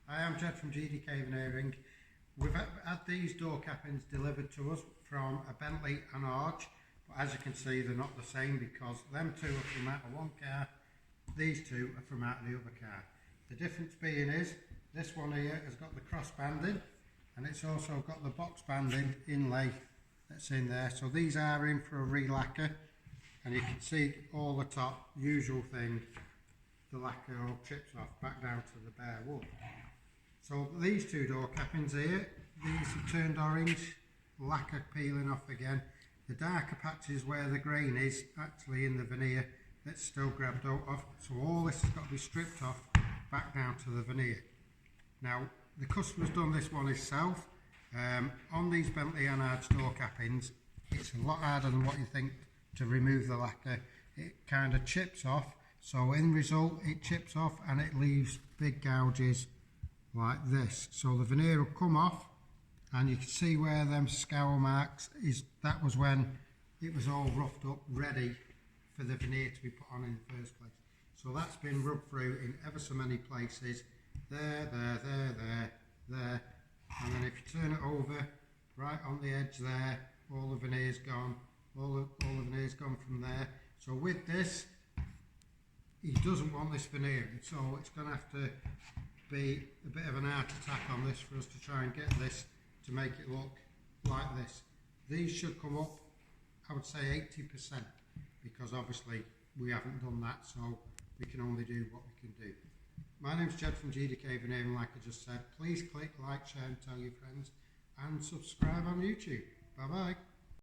Hi, I'm Jed from GDK Veneering. We've had these door cappings delivered to us from a Bentley anarge, but as you can see they're not the same because them two are from out of one car, these two are from out of the other car. The difference being is this one here has got the cross banding and it's also got the box banding inlay that's in there. So these are in for a re-lacquer, and you can see all the top, usual thing, the lacquer all chips off back down to the bare wood. So these two door cappings here, these have turned orange, lacquer peeling off again. The darker patches where the grain is actually in the veneer that's still grabbed out of. So all this has got to be stripped off back down to the veneer. Now the customer's done this one himself. On these Bentley anarge door cappings, it's a lot harder than what you think to remove the lacquer. It kind of chips off, so in result it chips off and it leaves big gouges like this. So the veneer will come off and you can see where them scour marks is. That was when it was all roughed up ready for the veneer to be put on in the first place. So that's been rubbed through in ever so many places. There, and then if you turn it over, right on the edge there, all the veneer's gone, all the veneer's gone from there. So with this, he doesn't want this veneer, so it's going to have to be a bit of an art attack on this for us to try and get this to make it look like this. These should come up, I would say 80%, because obviously we haven't done that, so we can only do what we can do. My name's Jed from GDK Veneering, like I just said. Please click like, share and tell your friends, and subscribe on YouTube. Bye bye.